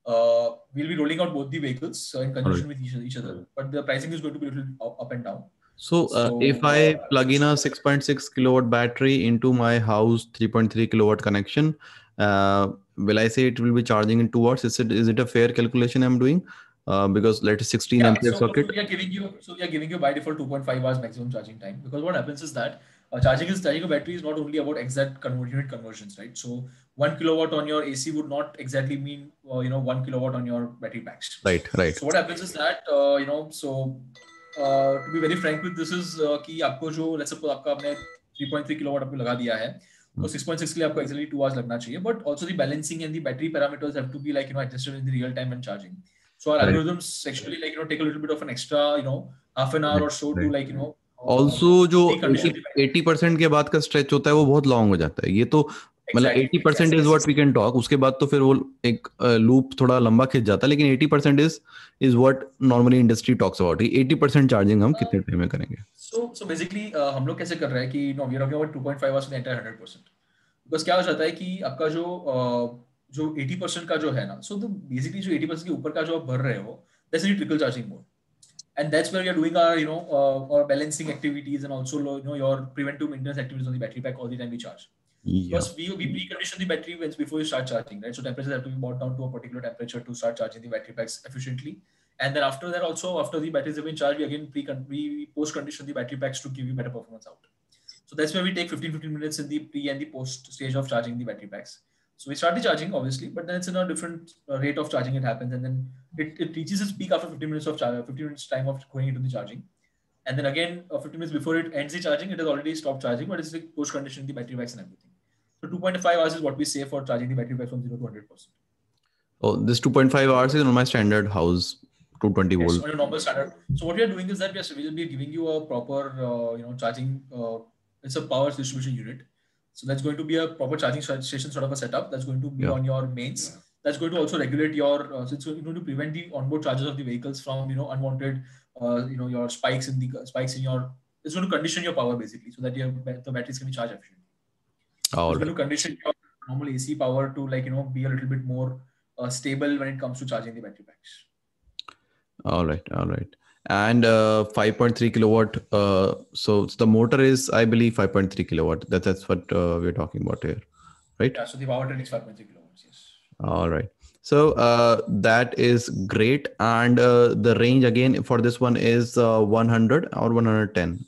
S2: We'll be rolling out both the vehicles in conjunction with each other, but the pricing is going to be a little up and down.
S1: So if I plug in a 6.6 kilowatt battery into my house 3.3 kilowatt connection, will I say it will be charging in 2 hours? Is it a fair calculation I'm doing? Because let us 16 ampere socket.
S2: So we are giving you by default 2.5 hours maximum charging time, because what happens is that charging a battery is not only about exact unit conversions, right? So 1 kilowatt on your AC would not exactly mean you know 1 kilowatt on your battery packs.
S1: Right.
S2: So what happens is that you know, so to be very frank with this is कि आपको जो let's suppose आपका आपने 3.3 kilowatt आपको लगा दिया है, तो 6.6 के लिए आपको exactly 2 hours लगना चाहिए, but also the balancing and the battery parameters have to be like, you know, adjusted in the real time when charging. So our algorithms actually like, you know, take a little bit of an extra, you know, half an hour or so to like, you know.
S1: Also जो 80% के बाद का stretch होता है वो बहुत long हो जाता है. ये तो मतलब 80% is what we can talk. उसके बाद तो फिर वो एक loop थोड़ा लंबा खिंच जाता है, लेकिन 80% is what normally industry talks about. 80% charging हम कितने टाइम में करेंगे?
S2: So basically हम लोग कैसे कर रहे हैं कि no, we are talking about 2.5 hours for the entire 100%. Because क्या हो जाता है कि आपका जो 80% का जो है ना, so basically जो 80% के ऊपर का जो आप भर रहे हो, that's in trickle charging mode. And that's where we are doing our, you know, our balancing activities and also, you know, your preventive maintenance activities on the battery pack all the time we charge. Because we precondition the battery before you start charging, right? So temperatures have to be brought down to a particular temperature to start charging the battery packs efficiently. And then after that, also after the batteries have been charged, we again we post condition the battery packs to give you better performance out. So that's where we take 15 minutes in the pre and the post stage of charging the battery packs. So we start the charging obviously, but then it's in a different rate of charging it happens, and then it reaches its peak after 15 minutes of 15 minutes time of going into the charging. And then again, 15 minutes before it ends the charging, it has already stopped charging, but it's like post conditioning the battery packs and everything. So 2.5 hours is what we say for charging the battery pack from 0 to 100%.
S1: Oh, this 2.5 hours is on my standard house 220 volts.
S2: Yes, on a normal standard. So what we are doing is that we will be giving you a proper, you know, charging. It's a power distribution unit. So that's going to be a proper charging station sort of a setup. That's going to be on your mains. That's going to also regulate your. So it's going to prevent the onboard charges of the vehicles from, you know, unwanted, you know, your spikes in your. It's going to condition your power basically, so that the batteries can be charged efficiently. It's going to condition your normal AC power to, like, you know, be a little bit more stable when it comes to charging the battery packs.
S1: All right. And 5.3 kilowatt. So the motor is, I believe, 5.3 kilowatt. That's what we're talking about here, right?
S2: Yeah. So the power train is 5.3 kilowatts. Yes.
S1: All right. So that is great. And the range again for this one is 100 or 110.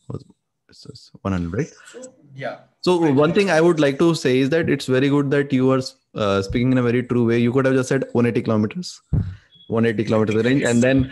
S1: 100, right?
S2: So, yeah.
S1: So one thing I would like to say is that it's very good that you are speaking in a very true way. You could have just said 180 kilometers. 180 kilometers range, and then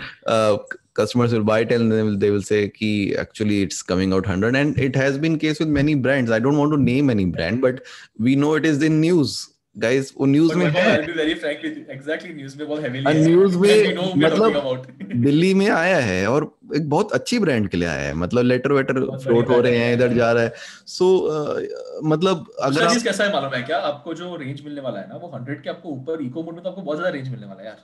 S1: customers will buy it and they will say ki actually it's coming out 100, and it has been case with many brands. I don't want to name any brand, but we know it is in news. Guys वो news
S2: But
S1: में
S2: Vaibhav,
S1: है,
S2: I'll be very frank with you. Exactly, news में बहुत heavily है,
S1: news
S2: and we
S1: में
S2: know who we are talking
S1: मतलब
S2: about.
S1: Delhi में आया है और एक बहुत अच्छी ब्रांड के लिए आया है, मतलब लेटर वेटर
S2: बहुत बड़ी
S1: फ्लोट हो
S2: ब्रांड
S1: रहे
S2: के लिए
S1: हैं,
S2: आया
S1: इधर
S2: है।
S1: जा रहा है। सो मतलब अगर
S2: दूसरा
S1: आप
S2: चीज कैसा है मालूम है क्या आपको? जो रेंज मिलने वाला है ना, वो 100 के आपको ऊपर, इको मोड में तो आपको बहुत ज्यादा रेंज मिलने वाला है यार।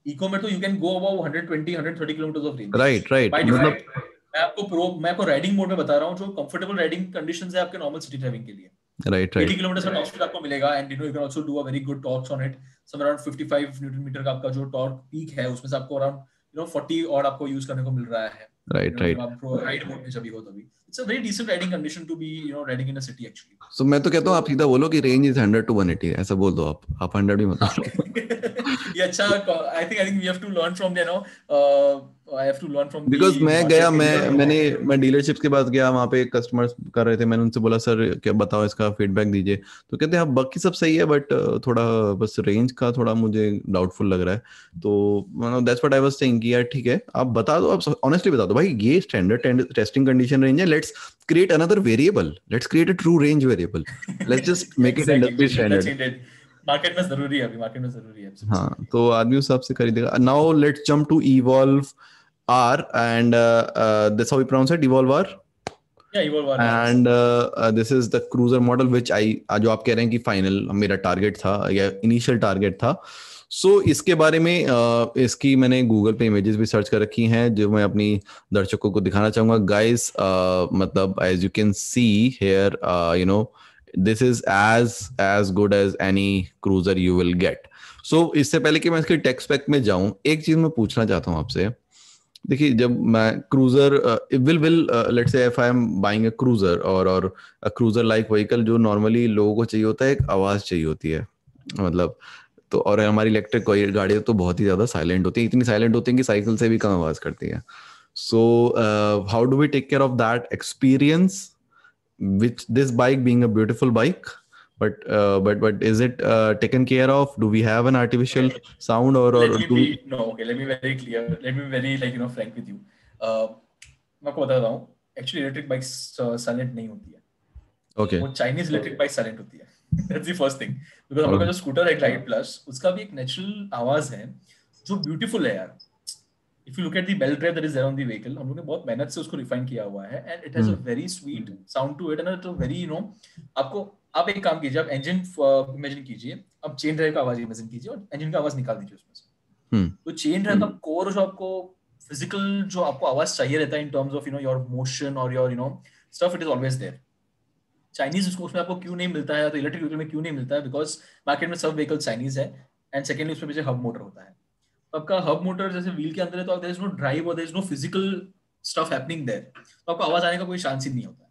S2: इको में तो you can go about 120 130 kilometre of range
S1: right right
S2: by
S1: मतलब
S2: डिफॉल्ट। मैं आपको राइडिंग मोड में बता रहा हूँ, जो कंफर्टेबल राइडिंग कंडीशंस है आपके नॉर्मल सिटी ड्राइविंग के लिए।
S1: राइट
S2: 80
S1: राइट
S2: किलोमीटर का टॉप स्पीड आपको मिलेगा, and you can also do a very good torques on it. Some around 55 newton metre का आपका जो टॉर्क पीक है, उसमें से आपको अराउंड 40 और आपको यूज करने को मिल रहा है।
S1: राइट
S2: जब
S1: राइट।
S2: आप राइड मोड में जब भी हो तभी it's a very decent riding condition to be riding in a city actually.
S1: So मैं तो कहता हूँ
S2: तो
S1: आप सीधा बोलो कि रेंज इज 100 to 180, ऐसा बोल दो आप 100 भी मत
S2: हाँ
S1: बोलो।
S2: ये अच्छा। I think we have to learn from I have to learn from
S1: because
S2: the
S1: मैं गया,
S2: मार्केट
S1: मैं
S2: लीडर।
S1: मैंने मैं डीलरशिप्स के पास गया, वहाँ पे कस्टमर्स कर रहे थे, मैंने उनसे बोला सर क्या बताओ, इसका फीडबैक दीजिए। तो कहते हैं हाँ बाकी सब सही है बट थोड़ा बस रेंज का थोड़ा मुझे डाउटफुल लग रहा है। तो मतलब that's what I was saying कि यार ठीक है आप बता दो, आप ऑनेस्टली बता दो भाई ये स्टैंडर्ड टेस्टिंग कंडीशन रेंज है, let's create another variable, let's create a true range variable, let's just make it
S2: exactly,
S1: industry
S2: let's
S1: standard.
S2: Change it. Market में जरूरी है, अभी मार्केट में जरूरी है एब्सोल्युटली।
S1: हाँ तो आदमी उस हिसाब से खरीदेगा। Now let's jump to Evolve R and that's how we pronounce it, Evolve R.
S2: या इवोल्व आ रहा है।
S1: And this is the cruiser model which I जो आप कह रहे हैं कि फाइनल मेरा टारगेट था या इनिशियल टारगेट था। इसके बारे में इसकी मैंने गूगल पे इमेजेस भी सर्च कर रखी हैं जो मैं अपनी दर्शकों को दिखाना चाहूंगा गाइस। मतलब as you can see here this is as good as any cruiser you will get. इससे पहले कि मैं इसके टेक स्पेक में जाऊं, एक चीज मैं पूछना चाहता हूं आपसे। देखिए जब मैं cruiser will let's say if I am buying a cruiser और अ क्रूजर लाइक व्हीकल, जो नॉर्मली लोगों को चाहिए होता है एक आवाज चाहिए होती है, मतलब तो और हमारी इलेक्ट्रिक गाड़ी तो बहुत ही ज्यादा साइलेंट होती है, इतनी साइलेंट होती है कि साइकिल से भी कम आवाज करती है। So how do we take care of that experience with this bike being a beautiful bike, but is it taken care of? Do we have an artificial
S2: okay,
S1: sound
S2: let
S1: or
S2: me
S1: do
S2: be
S1: we?
S2: No okay let me very clear, let me very frank with you. मैं आपको बताता हूँ, actually electric bikes silent नहीं होती है।
S1: Okay.
S2: वो Chinese electric bike silent होती है। That's the first thing. Because हम लोग का
S1: Okay.
S2: जो स्कूटर है ग्लाइड प्लस, उसका भी एक नेचुरल आवाज है जो ब्यूटीफुल है यार। If you look at the belt drive that is there on the vehicle, हम लोग ने बहुत मेहनत से उसको रिफाइन किया हुआ है, and it has a
S1: Hmm.
S2: Very sweet sound to it, and it very आपको, आप एक काम कीजिए, आप इंजन इमेजिन कीजिए, आप चेन ड्राइव का आवाज इमेजिन कीजिए और इंजन का आवाज निकाल दीजिए उसमें से।
S1: Hmm.
S2: तो चेन ड्राइव का कोर जो आपको फिजिकल जो आपको आवाज चाहिए रहता है in terms of your motion और your stuff, it is always there. Chinese उसको उसमें आपको क्यों नहीं मिलता है, तो इलेक्ट्रिक व्हीकल में क्यों नहीं मिलता है? बिकॉज मार्केट में सब व्हीकल चाइनीज है, एंड सेकेंडली उसमें पीछे हब मोटर होता है। तो आपका हब मोटर जैसे व्हील के अंदर है, तो देयर इज नो ड्राइव और there is no physical stuff happening there, तो आपको आवाज आने का कोई चांस ही नहीं होता है।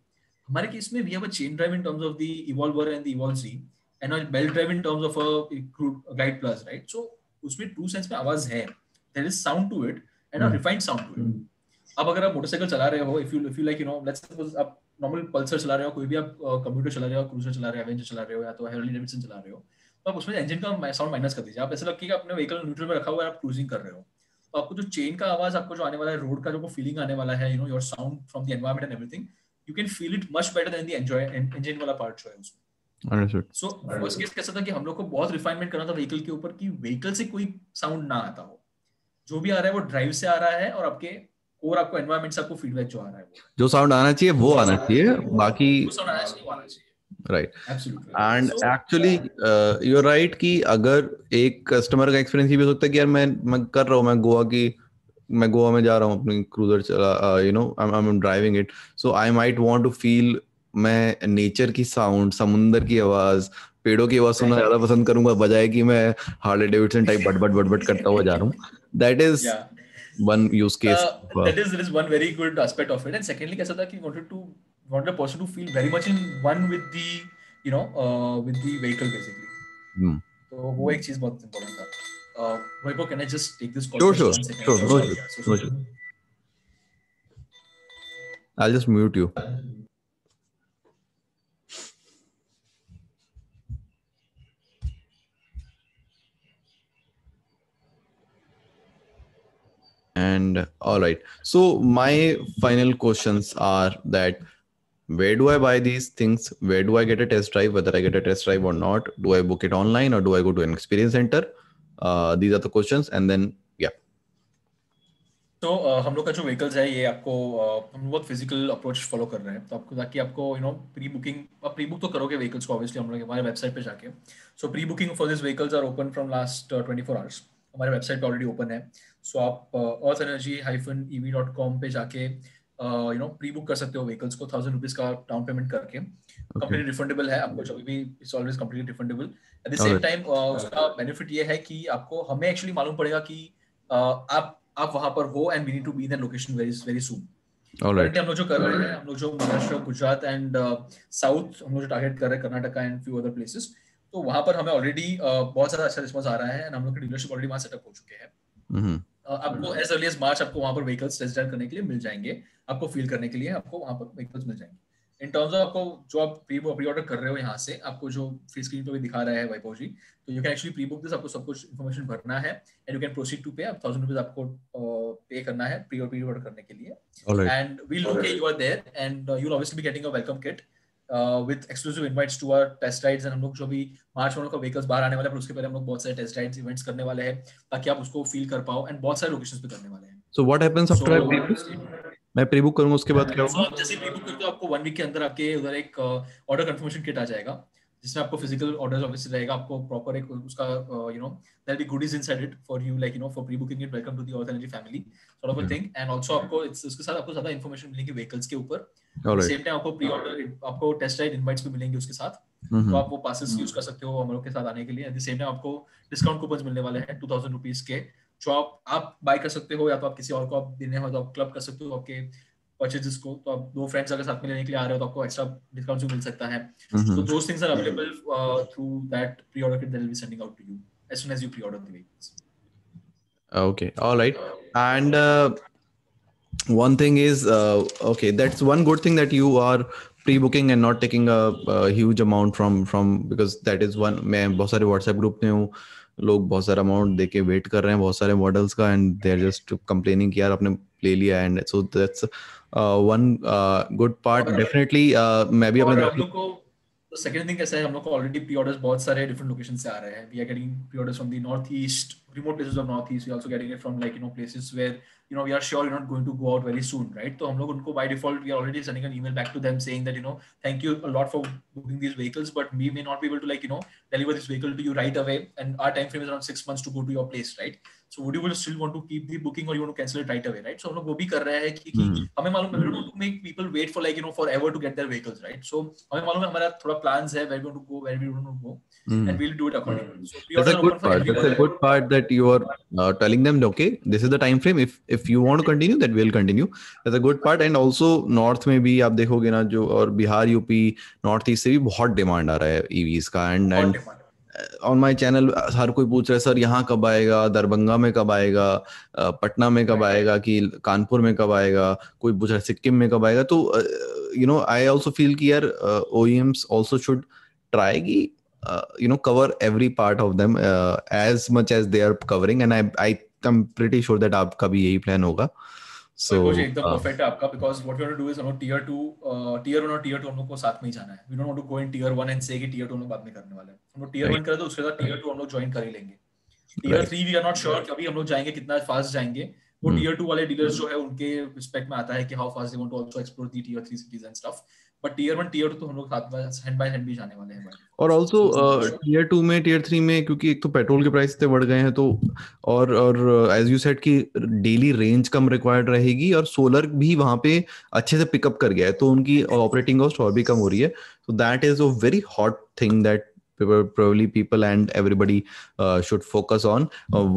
S2: हमारे केस में we have a chain drive in terms of the Evolver and the Evolve ji, and a belt drive in terms of a glide plus, right? So उसमें ट्रू सेंस में आवाज है, there is sound to it, and a
S1: Hmm.
S2: Refined sound to it. अब अगर आप motorcycle चला रहे हो, if you like let's suppose आप नॉर्मल पल्सर चला रहे हो, कोई भी आप कंप्यूटर चला रहे हो, क्रूजर चला रहे हो, एवेंजर चला रहे हो, या तो हार्ली डेविडसन चला रहे हो, तो आप उसमें इंजन का साउंड माइनस कर दीजिए। आप ऐसा लगेगा कि अपने व्हीकल न्यूट्रल में रखा हुआ है, आप क्रूजिंग कर रहे हो। तो आपको जो चेन का आवाज आपको जो आने वाला है, रोड का जो फीलिंग आने वाला है, your sound from the environment and everything, you can feel it much better than the enjoy engine वाला पार्ट जो है उसमें।
S1: Understood.
S2: सो फर्स्ट केस कैसा था कि हम लोग को बहुत रिफाइनमेंट करना था व्हीकल के ऊपर, कि व्हीकल से कोई साउंड ना आता हो, जो भी आ रहा है वो ड्राइव से आ रहा है, और आपके कोर आपको एनवायरमेंट से आपको फीडबैक जो आ रहा है
S1: जो साउंड आना चाहिए
S2: वो
S1: वो
S2: थोड़ा
S1: आना
S2: सा
S1: चाहिए, बाकी
S2: वो साउंड आना चाहिए, वो आना चाहिए।
S1: Right.
S2: Absolutely.
S1: And
S2: so
S1: actually you are right कि अगर एक कस्टमर का एक्सपीरियंस ये भी हो सकता है कि यार मैं कर रहा हूँ, मैं गोवा में जा रहा हूँ अपनी क्रूजर चला, I am driving it, so I might want to feel, मैं नेचर की साउंड, समुंदर की आवाज, पेड़ों की आवाज सुनना ज्यादा पसंद करूंगा बजाय कि मैं Harley Davidson type but but but but करता हुआ जा रहा हूँ। दैट इज
S2: या
S1: one use case.
S2: that is one very good aspect of it, and secondly कैसा था कि wanted a person to feel very much in one with the with the vehicle basically। तो वो एक चीज बहुत important था। Vaibhav, can I just take this call
S1: sure
S2: for
S1: sure
S2: 1 second?
S1: Sure,
S2: So
S1: no
S2: sorry,
S1: issues,
S2: yeah, so
S1: no
S2: sorry।
S1: Issues, I just mute you. And all right. So my final questions are that where do I buy these things? Where do I get a test drive? Whether I get a test drive or not? Do I book it online or do I go to an experience center? These are the questions. And then, yeah.
S2: तो हम लोग का जो vehicles है ये आपको हम बहुत फिजिकल अप्रोच फॉलो कर रहे हैं, तो आपको ताकि आपको प्री बुकिंग, आप प्री बुक तो करोगे व्हीकल्स को ऑब्वियसली हम लोग हमारे वेबसाइट पे जाके। So pre booking for this vehicles are open from last 24 hours, हमारे वेबसाइट पे ऑलरेडी ओपन है। सो आप earthenergy-ev.com पे जाके प्री बुक कर सकते हो व्हीकल्स को 1000 रुपीज का डाउन पेमेंट करके। कंप्लीटली रिफंडेबल है आपको, जब भी it's always completely refundable. Eight the same time उसका बेनिफिट ये है कि आपको हमें एक्चुअली मालूम पड़ेगा कि आप वहां पर हो, and we need to be in that location very very soon. Currently हम लोग जो कर रहे हैं, हम लोग जो महाराष्ट्र, गुजरात एंड साउथ हम लोग जो टारगेट कर रहे हैं, Karnataka and few other places, तो वहां पर हमें ऑलरेडी बहुत ज्यादा अच्छा रिस्पॉन्स आ रहा है, एंड हम लोग की डीलरशिप ऑलरेडी वहां सेटअप हो चुके हैं। आपको एज अर्ली एज मार्च आपको वहां पर व्हीकल्स टेस्ट ड्राइव करने के लिए मिल जाएंगे, आपको फील करने के लिए आपको वहां पर व्हीकल्स मिल जाएंगे। इन टर्म्स ऑफ आपको जो आप प्री ऑर्डर कर रहे हो यहाँ से, आपको जो फ्री स्क्रीन पे भी दिखा रहा है वैभव जी, तो you can actually pre book this, आपको सब कुछ इन्फॉर्मेशन भरना है and you can proceed to pay. आप 1000 रुपीज आपको पे करना है प्री ऑर्डर करने के लिए, and we'll know you are there, and you will obviously be getting a welcome kit with exclusive invites to our test rides. And हम लोग जो भी मार्च में हम लोग का व्हीकल्स बाहर आने वाले हैं, उसके पहले हम लोग बहुत सारे टेस्ट राइड्स इवेंट्स करने वाले हैं ताकि आप उसको फील कर पाओ, एंड बहुत सारे लोकेशंस पे करने वाले हैं।
S1: So what happens after I pre-book? मैं प्री बुक करूंगा उसके बाद क्या होगा?
S2: आप जैसे प्री बुक करते हो, आपको 1 वीक के अंदर आपके उधर एक ऑर्डर कंफर्मेशन किट आ जाएगा, जिसमें आपको फिजिकल ऑर्डर्स ऑब्वियसली रहेगा, आपको प्रॉपर एक उसका there be goodies inside it for you, like for pre booking it, welcome to the Earth Energy family sort of a thing. And also आपको इसके साथ आपको ज्यादा इन्फॉर्मेशन मिलेगी व्हीकल्स के ऊपर। सेम टाइम आपको प्री ऑर्डर, आपको टेस्ट राइड इनवाइट्स भी मिलेंगे उसके साथ, तो आप वो पासेस यूज कर सकते हो हम लोग के साथ आने के लिए। एट द सेम टाइम आपको डिस्काउंट कूपन्स मिलने वाले हैं 2000 रुपीज के, जो आप बाय कर सकते हो, या तो आप किसी और को आप देने हो तो आप क्लब कर सकते हो आपके परचेजेस को। तो आप दो फ्रेंड्स अगर साथ में लेने के लिए आ रहे हो तो आपको एक्स्ट्रा डिस्काउंट भी मिल सकता है। So those things are available through that pre-order kit that will be sending out to you as soon as you pre-order the vehicles.
S1: Okay, all right. And one thing is, okay, that's one good thing that you are pre-booking and not taking a huge amount from because that is one. मैं बहुत सारे WhatsApp group में हूँ, लोग बहुत सारा amount दे के wait कर रहे हैं बहुत सारे मॉडल्स का, and they are just complaining कि यार आपने ले लिया, and so that's one good part definitely. मैं भी अपने
S2: हम लोग को सेकंड थिंग कैसा है, हम लोग को ऑलरेडी प्री ऑर्डर्स बहुत सारे डिफरेंट लोकेशन से आ रहे हैं। We are getting pre orders from the north east, remote places of north east. We also getting it from places where we are sure you're not going to go out very soon, right? तो हम लोग उनको by default we are already sending an email back to them saying that thank you a lot for booking these vehicles, but we may not be able to deliver this vehicle to you right away, and our time frame is around 6 months to go to your place, right? So would you still want to keep the booking or you want to cancel it right away, right? So हम लोग वो भी कर रहे हैं कि हमें मालूम है we don't want to make people wait for forever to get their vehicles, right? So हमें मालूम है हमारा थोड़ा plans है where we want to go, where we don't want to go, and we'll do it accordingly. So
S1: that's a good part. That's a good part that you are telling them, okay, this is the time frame. If you want to continue, that will continue. That's a good part. And also north में भी आप देखोगे ना, जो और Bihar, UP, north east से भी बहुत डिमांड आ रहा है ईवीज का, एंड ऑन माय चैनल हर कोई पूछ रहा है सर यहाँ कब आएगा, दरभंगा में कब आएगा, पटना में कब आएगा, कि कानपुर में कब आएगा, कोई पूछ रहा है सिक्किम में कब आएगा। तो आई ऑल्सो फील कि यार OEMs also should try कि cover every part of them as much as they are covering, and I'm pretty sure that आपका भी यही plan होगा। So
S2: एकदम परफेक्ट है आपका, because what we want to do is tier 2, tier 1 और tier 2 हम लोग को साथ में ही जाना है। We don't want to go in tier 1 and say कि tier 2 हम लोग बाद में करने वाले हैं। हम लोग tier 1 करें तो उसके बाद tier 2 हम लोग ज्वाइन कर ही लेंगे। tier 3 we are not sure कि अभी हम लोग जाएंगे कितना फास्ट जाएंगे। वो tier 2 वाले डीलर्स जो है उनके रिस्पेक्ट में आता है कि how fast they want to also explore the tier 3 cities and stuff, but tier 1 tier 2 तो हम लोग साथ में हैंड बाय हैंड भी जाने वाले हैं।
S1: और ऑल्सो tier 2 में tier 3 में क्योंकि एक तो पेट्रोल के प्राइस इतने बढ़ गए हैं, तो और एज यू सेड कि डेली रेंज कम रिक्वायर्ड रहेगी, और सोलर भी वहां पे अच्छे से पिकअप कर गया है, तो उनकी ऑपरेटिंग कॉस्ट और भी कम हो रही है। सो that is a very hot thing that probably people and everybody should focus on.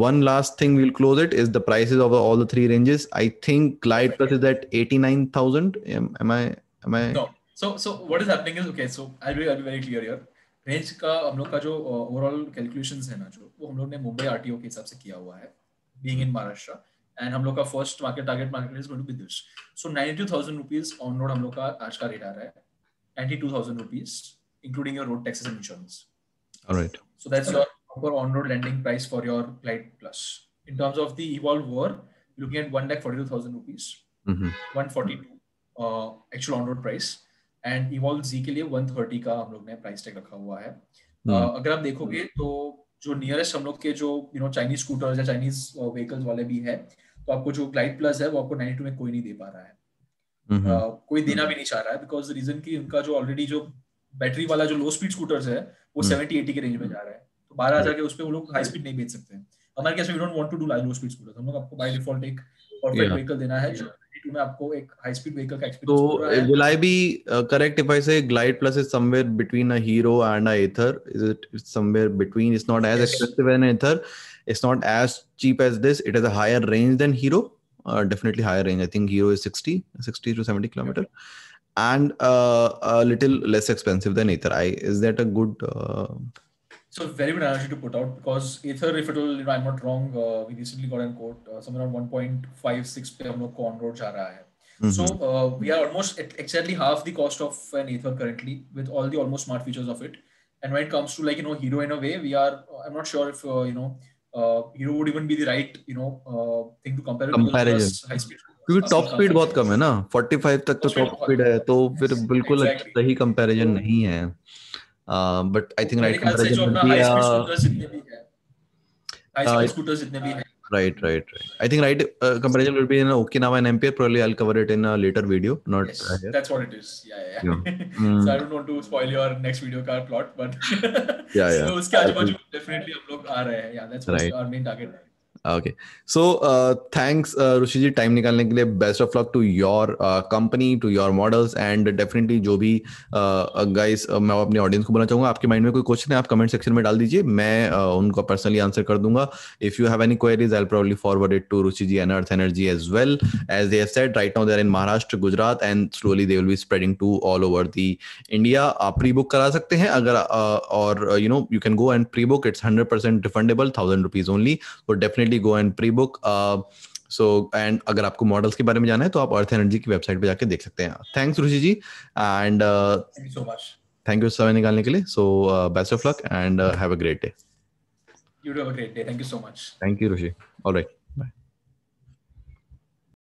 S1: One last thing, we'll close it, is the prices of all the three ranges. I think Glide Plus is at 89,000. Am I
S2: No. So what is happening is, okay, so I'll be very clear here. Range का हम लोग का जो overall calculations है ना, जो वो हम लोग ने मुंबई आरटीओ के हिसाब से किया हुआ है, बीइंग इन महाराष्ट्र, एंड हम लोग का first target market is going to be this. So 92,000 rupees on road हम लोग का आज का रेट आ रहा है, 92,000 rupees including your road taxes and insurance.
S1: Alright,
S2: so that's your proper on road landing price for your Glide Plus. In terms of the Evolve War, looking at 1,42,000 rupees, 142 actual on road price. And Evolve G के लिए 130 का हम लोग ने price tag रखा हुआ है। अगर आप देखोगे तो जो नियरेस्ट हम लोग के जो चाइनीज स्कूटर्स या चाइनीज व्हीकल्स वाले भी है, तो आपको जो ग्लाइड प्लस है वो आपको 92 में कोई नहीं दे पा रहा है। कोई देना भी नहीं चाह रहा है, बिकॉज रीजन की उनका जो ऑलरेडी जो बैटरी वाला जो लो स्पीड स्कूटर्स है वो 70-80 के रेंज में जा रहा है, तो 12,000 के उस पे वो लोग हाई स्पीड नहीं बेच सकते हैं। हमारे केस में we don't want to do low speed scooters, हम लोग आपको बाय डिफॉल्ट एक परफेक्ट व्हीकल देना है जो 92 में आपको एक हाई स्पीड व्हीकल का एक्सपीरियंस मिल रहा है।
S1: will I be correct if I say Glide Plus is somewhere between a Hero and a Ather? Is it somewhere between? It's not as expensive as an Ather. It's not as cheap as this. It has a higher range than Hero. Definitely higher range. I think Hero is 60 to 70 kilometer, and a little less expensive than Ather. Is that a good?
S2: So very good analogy to put out, because Ather, if it will, I'm not wrong, we recently got an quote somewhere around 1.56 पे हम लोग को on road जा रहा है. So we are almost at exactly half the cost of an Ather currently, with all the almost smart features of it. And when it comes to Hero, in a way, we are, I'm not sure if Hero would even be the right thing to compare it,
S1: Comparison.
S2: because high speed,
S1: क्योंकि top speed बहुत कम है ना, 45 तक तो top speed है, तो फिर बिल्कुल सही कंपैरिजन नहीं है। But I think right comparison would be
S2: high speed scooters जितने भी हैं, हाई स्पीड स्कूटर्स जितने भी हैं,
S1: right. I think right comparison will be in Okinawa and Ampere. Probably I'll cover it in a later video, not here.
S2: That's what it is. Yeah. So I don't want to spoil your next video car plot, but so उसके आजू बाजू definitely हम लोग आ रहे हैं. Yeah, that's what our main target है.
S1: Okay, so thanks Rushi ji, time निकालने के लिए. Best of luck to your company, to your models, and definitely जो भी guys, मैं अपने audience को बोलना चाहूँगा, आपके mind में कोई क्वेश्चन है आप कमेंट सेक्शन में डाल दीजिए, मैं उनको पर्सनली आंसर कर दूंगा. If you have any queries, I'll probably forward it to Rushi ji and Earth Energy as well. As they have said, right now they're in Maharashtra, Gujarat, and slowly they will be spreading to all over the India. आप pre-book करा सकते हैं अगर और you can go and pre-book. It's 100% refundable, 1,000 rupees only. So definitely go and pre-book. So and अगर आपको models के बारे में जाना है तो आप अर्थ एनर्जी की वेबसाइट पे जाके देख सकते हैं. Thanks Rishi ji, and
S2: thank you so much.
S1: Thank you समय निकालने के लिए. So best of luck and have a great day.
S2: You do have a great day. Thank you so much.
S1: Thank you, Rishi. All right.